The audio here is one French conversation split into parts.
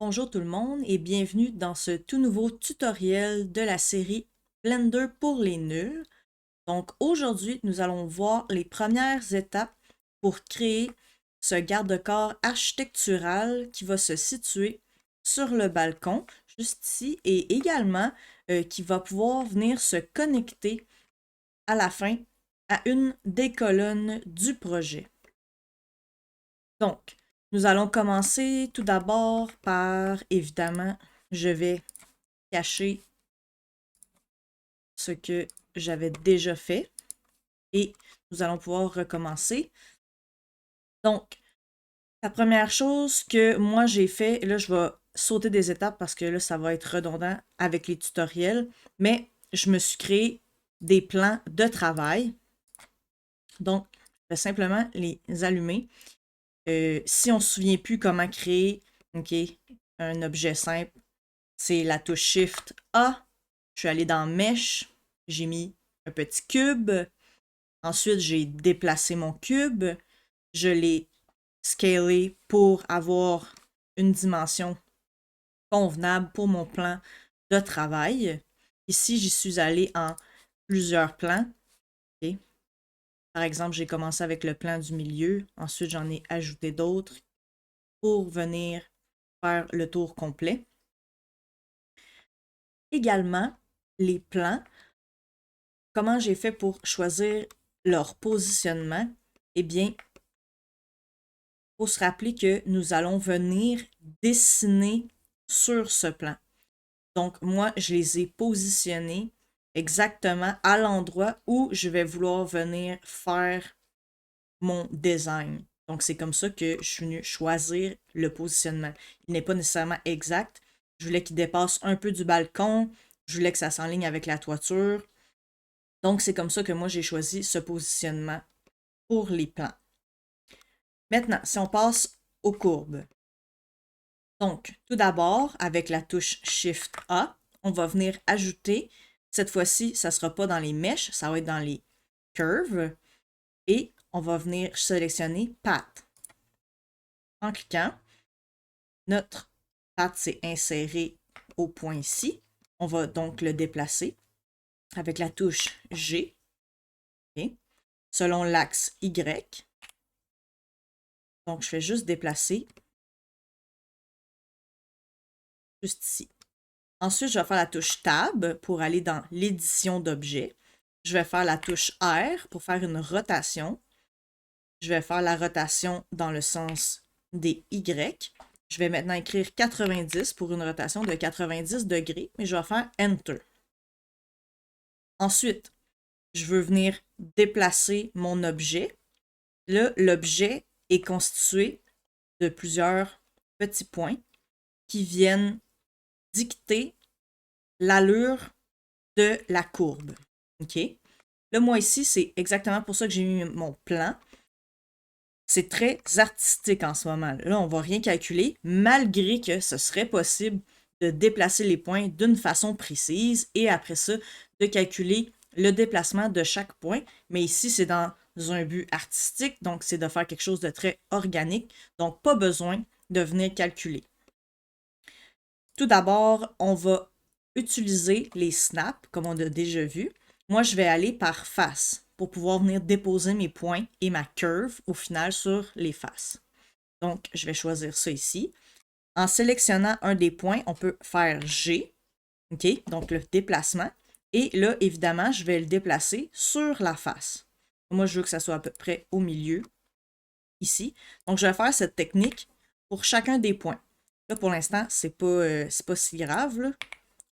Bonjour tout le monde et bienvenue dans ce tout nouveau tutoriel de la série Blender pour les nuls. Donc aujourd'hui, nous allons voir les premières étapes pour créer ce garde-corps architectural qui va se situer sur le balcon, juste ici, et également qui va pouvoir venir se connecter à la fin à une des colonnes du projet. Donc, nous allons commencer tout d'abord par, évidemment, je vais cacher ce que j'avais déjà fait et nous allons pouvoir recommencer. Donc, la première chose que moi j'ai fait, là je vais sauter des étapes parce que là ça va être redondant avec les tutoriels, mais je me suis créé des plans de travail. Donc, je vais simplement les allumer. Si on ne se souvient plus comment créer un objet simple, c'est la touche Shift A. Je suis allée dans Mesh, j'ai mis un petit cube. Ensuite, j'ai déplacé mon cube. Je l'ai scalé pour avoir une dimension convenable pour mon plan de travail. Ici, j'y suis allée en plusieurs plans. Okay. Par exemple, j'ai commencé avec le plan du milieu. Ensuite, j'en ai ajouté d'autres pour venir faire le tour complet. Également, les plans, comment j'ai fait pour choisir leur positionnement? Eh bien, il faut se rappeler que nous allons venir dessiner sur ce plan. Donc, moi, je les ai positionnés exactement à l'endroit où je vais vouloir venir faire mon design. Donc, c'est comme ça que je suis venue choisir le positionnement. Il n'est pas nécessairement exact. Je voulais qu'il dépasse un peu du balcon. Je voulais que ça s'enligne avec la toiture. Donc, c'est comme ça que moi, j'ai choisi ce positionnement pour les plans. Maintenant, si on passe aux courbes. Donc, tout d'abord, avec la touche Shift-A, on va venir ajouter, cette fois-ci, ça ne sera pas dans les mèches, ça va être dans les curves. Et on va venir sélectionner Path. En cliquant, notre path s'est inséré au point ici. On va donc le déplacer avec la touche G, okay, selon l'axe Y. Donc, je fais juste déplacer juste ici. Ensuite, je vais faire la touche Tab pour aller dans l'édition d'objets. Je vais faire la touche R pour faire une rotation. Je vais faire la rotation dans le sens des Y. Je vais maintenant écrire 90 pour une rotation de 90 degrés, mais je vais faire Enter. Ensuite, je veux venir déplacer mon objet. Là, l'objet est constitué de plusieurs petits points qui viennent dicter l'allure de la courbe. OK? Là, moi ici, c'est exactement pour ça que j'ai mis mon plan. C'est très artistique en ce moment. Là, on ne va rien calculer, malgré que ce serait possible de déplacer les points d'une façon précise et après ça, de calculer le déplacement de chaque point. Mais ici, c'est dans un but artistique, donc c'est de faire quelque chose de très organique. Donc, pas besoin de venir calculer. Tout d'abord, on va utiliser les snaps, comme on a déjà vu. Moi, je vais aller par face pour pouvoir venir déposer mes points et ma curve au final sur les faces. Donc, je vais choisir ça ici. En sélectionnant un des points, on peut faire G, OK? Donc, le déplacement. Et là, évidemment, je vais le déplacer sur la face. Moi, je veux que ça soit à peu près au milieu, ici. Donc, je vais faire cette technique pour chacun des points. Là, pour l'instant, c'est pas si grave, là.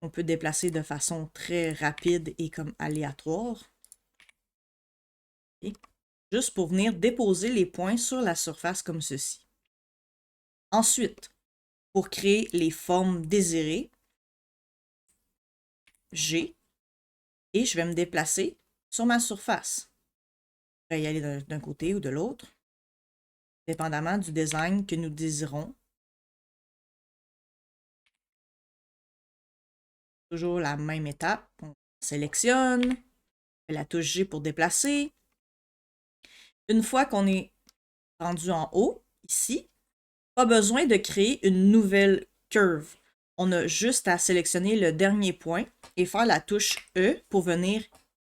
On peut déplacer de façon très rapide et comme aléatoire. Okay. Juste pour venir déposer les points sur la surface comme ceci. Ensuite, pour créer les formes désirées, G, et je vais me déplacer sur ma surface. Je vais y aller d'un côté ou de l'autre, dépendamment du design que nous désirons. Toujours la même étape. On sélectionne, la touche G pour déplacer. Une fois qu'on est rendu en haut, ici, pas besoin de créer une nouvelle curve. On a juste à sélectionner le dernier point et faire la touche E pour venir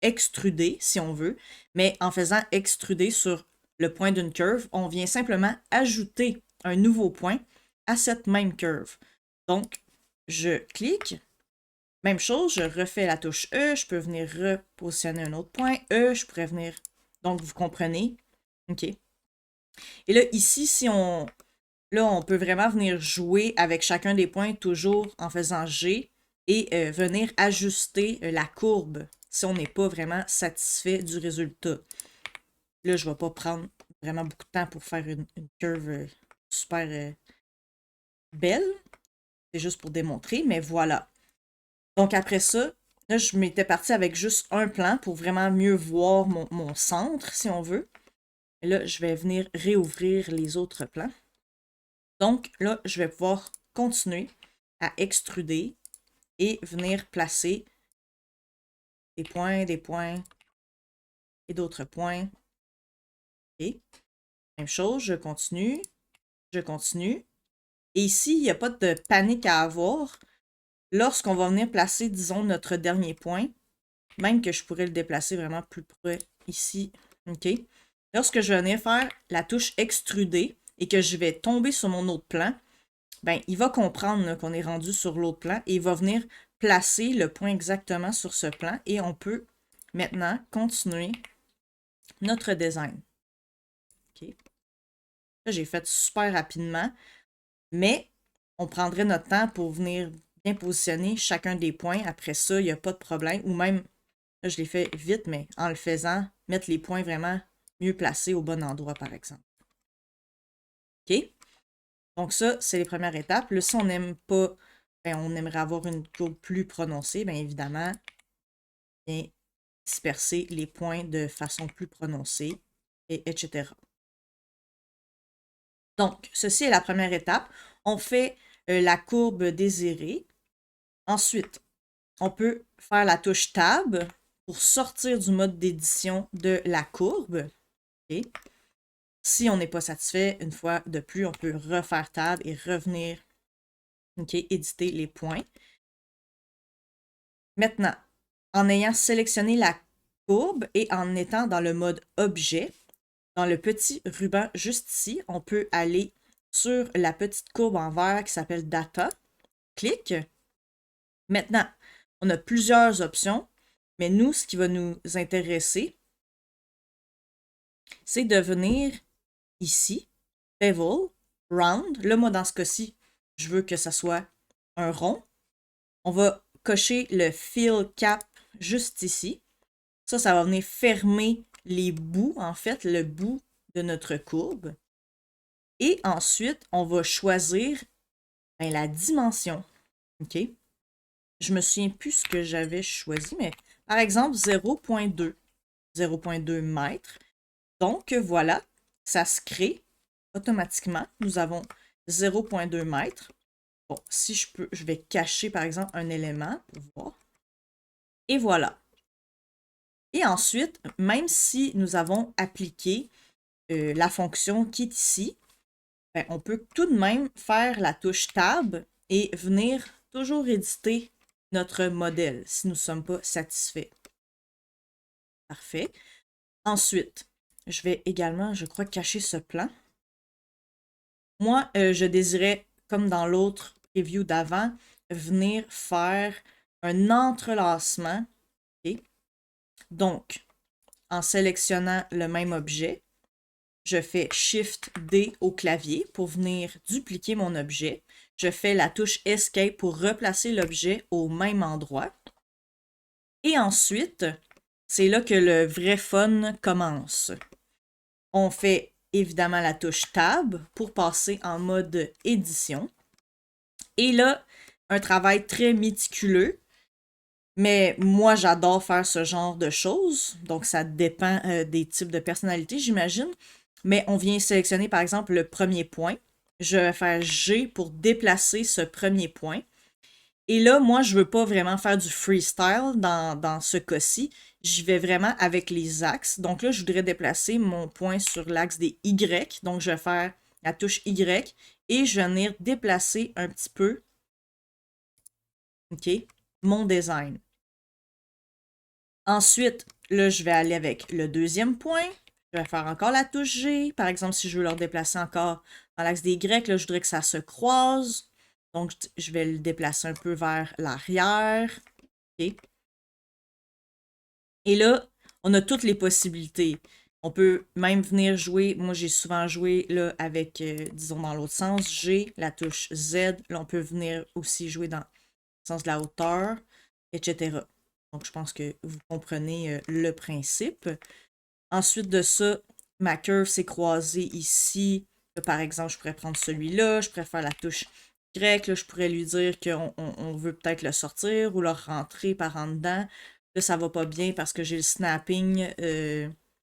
extruder, si on veut. Mais en faisant extruder sur le point d'une curve, on vient simplement ajouter un nouveau point à cette même curve. Donc, je clique. Même chose, je refais la touche E, je peux venir repositionner un autre point. E, je pourrais venir... Donc, vous comprenez? OK. Et là, ici, si on... Là, on peut vraiment venir jouer avec chacun des points, toujours en faisant G, et venir ajuster la courbe si on n'est pas vraiment satisfait du résultat. Là, je ne vais pas prendre vraiment beaucoup de temps pour faire une curve super belle. C'est juste pour démontrer, mais voilà. Donc après ça, là, je m'étais partie avec juste un plan pour vraiment mieux voir mon centre, si on veut. Et là, je vais venir réouvrir les autres plans. Donc là, je vais pouvoir continuer à extruder et venir placer des points et d'autres points. Et même chose, je continue. Et ici, il n'y a pas de panique à avoir. Lorsqu'on va venir placer, disons, notre dernier point, même que je pourrais le déplacer vraiment plus près ici, OK? Lorsque je vais venir faire la touche extruder et que je vais tomber sur mon autre plan, ben, il va comprendre qu'on est rendu sur l'autre plan et il va venir placer le point exactement sur ce plan et on peut maintenant continuer notre design. OK? Là, j'ai fait super rapidement, mais on prendrait notre temps pour venir bien positionner chacun des points. Après ça, il n'y a pas de problème. Ou même, là, je l'ai fait vite, mais en le faisant, mettre les points vraiment mieux placés au bon endroit, par exemple. OK? Donc ça, c'est les premières étapes. Là, si on n'aime pas, ben, on aimerait avoir une courbe plus prononcée, bien évidemment, bien disperser les points de façon plus prononcée, etc. Donc, ceci est la première étape. On fait la courbe désirée. Ensuite, on peut faire la touche Tab pour sortir du mode d'édition de la courbe. Okay. Si on n'est pas satisfait, une fois de plus, on peut refaire Tab et revenir éditer les points. Maintenant, en ayant sélectionné la courbe et en étant dans le mode objet, dans le petit ruban juste ici, on peut aller sur la petite courbe en vert qui s'appelle Data. Clique. Maintenant, on a plusieurs options, mais nous, ce qui va nous intéresser, c'est de venir ici, Bevel, Round. Là, moi, dans ce cas-ci, je veux que ça soit un rond. On va cocher le Fill Cap juste ici. Ça va venir fermer les bouts, en fait, le bout de notre courbe. Et ensuite, on va choisir la dimension. OK? Je me souviens plus ce que j'avais choisi, mais par exemple, 0.2. 0.2 mètres. Donc, voilà, ça se crée automatiquement. Nous avons 0.2 mètres. Bon, si je peux, je vais cacher, par exemple, un élément pour voir. Et voilà. Et ensuite, même si nous avons appliqué la fonction qui est ici, ben, on peut tout de même faire la touche Tab et venir toujours éditer notre modèle si nous ne sommes pas satisfaits. Parfait. Ensuite, je vais également, je crois, cacher ce plan. Moi, je désirais, comme dans l'autre preview d'avant, venir faire un entrelacement. Okay? Donc, en sélectionnant le même objet, je fais Shift-D au clavier pour venir dupliquer mon objet. Je fais la touche Escape pour replacer l'objet au même endroit. Et ensuite, c'est là que le vrai fun commence. On fait évidemment la touche Tab pour passer en mode édition. Et là, un travail très méticuleux. Mais moi, j'adore faire ce genre de choses. Donc, ça dépend des types de personnalités, j'imagine. Mais on vient sélectionner, par exemple, le premier point. Je vais faire G pour déplacer ce premier point. Et là, moi, je ne veux pas vraiment faire du freestyle dans ce cas-ci. J'y vais vraiment avec les axes. Donc là, je voudrais déplacer mon point sur l'axe des Y. Donc, je vais faire la touche Y et je vais venir déplacer un petit peu OK? Mon design. Ensuite, là, je vais aller avec le deuxième point. Je vais faire encore la touche G. Par exemple, si je veux le déplacer encore dans l'axe des Y, là, je voudrais que ça se croise. Donc, je vais le déplacer un peu vers l'arrière. OK? Et là, on a toutes les possibilités. On peut même venir jouer, moi j'ai souvent joué là, avec, disons dans l'autre sens, G, la touche Z. Là, on peut venir aussi jouer dans le sens de la hauteur, etc. Donc, je pense que vous comprenez le principe. Ensuite de ça, ma curve s'est croisée ici. Là, par exemple, je pourrais prendre celui-là, je pourrais faire la touche Y, là, je pourrais lui dire qu'on veut peut-être le sortir ou le rentrer par en dedans. Là, ça va pas bien parce que j'ai le snapping.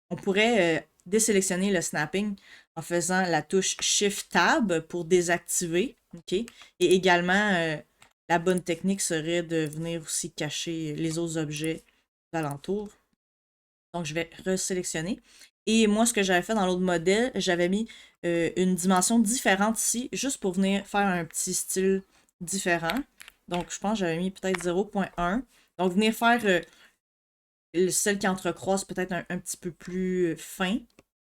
On pourrait désélectionner le snapping en faisant la touche Shift Tab pour désactiver. OK? Et également, la bonne technique serait de venir aussi cacher les autres objets alentours. Donc, je vais resélectionner. Et moi, ce que j'avais fait dans l'autre modèle, j'avais mis une dimension différente ici, juste pour venir faire un petit style différent. Donc, je pense que j'avais mis peut-être 0.1. Donc, venir faire celle qui entrecroise peut-être un petit peu plus fin,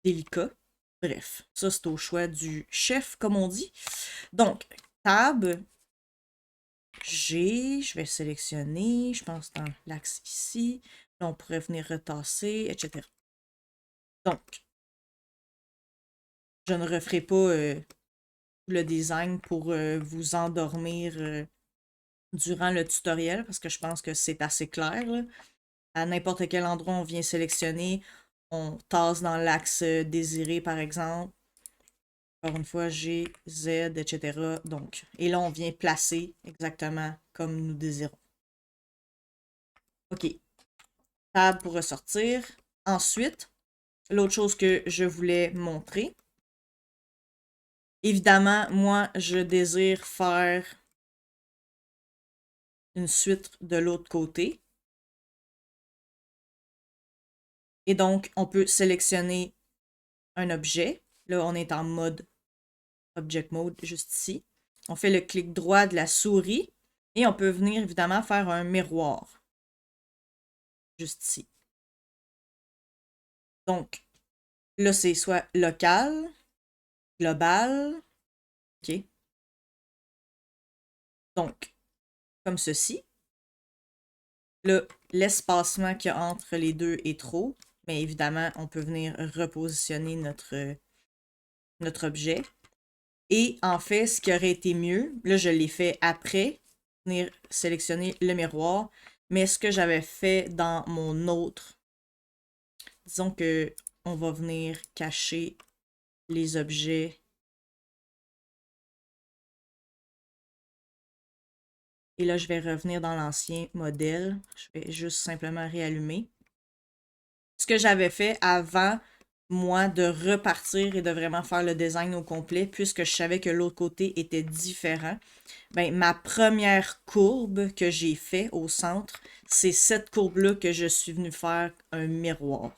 délicat. Bref, ça, c'est au choix du chef, comme on dit. Donc, Tab, G, je vais sélectionner, je pense dans l'axe ici. Là, on pourrait venir retasser, etc. Donc, je ne referai pas le design pour vous endormir durant le tutoriel parce que je pense que c'est assez clair, là. À n'importe quel endroit on vient sélectionner, on tasse dans l'axe désiré par exemple. Encore une fois, G, Z, etc. Donc, et là, on vient placer exactement comme nous désirons. OK. Tab pour ressortir. Ensuite, l'autre chose que je voulais montrer. Évidemment, moi, je désire faire une suite de l'autre côté. Et donc, on peut sélectionner un objet. Là, on est en mode Object Mode, juste ici. On fait le clic droit de la souris et on peut venir évidemment faire un miroir. Juste ici. Donc, là, c'est soit local, global. OK. Donc, comme ceci. Là, l'espacement qu'il y a entre les deux est trop. Mais évidemment, on peut venir repositionner notre objet. Et en fait, ce qui aurait été mieux, là, je l'ai fait après, venir sélectionner le miroir. Mais ce que j'avais fait dans mon autre, disons que on va venir cacher les objets. Et là, je vais revenir dans l'ancien modèle. Je vais juste simplement réallumer. Ce que j'avais fait avant, moi, de repartir et de vraiment faire le design au complet, puisque je savais que l'autre côté était différent, ben, ma première courbe que j'ai fait au centre, c'est cette courbe-là que je suis venu faire un miroir.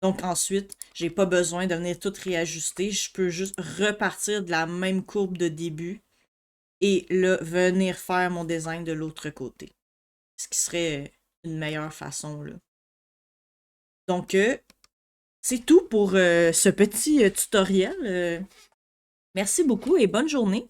Donc ensuite, j'ai pas besoin de venir tout réajuster. Je peux juste repartir de la même courbe de début et là, venir faire mon design de l'autre côté. Ce qui serait une meilleure façon, là. Donc, c'est tout pour ce petit tutoriel. Merci beaucoup et bonne journée.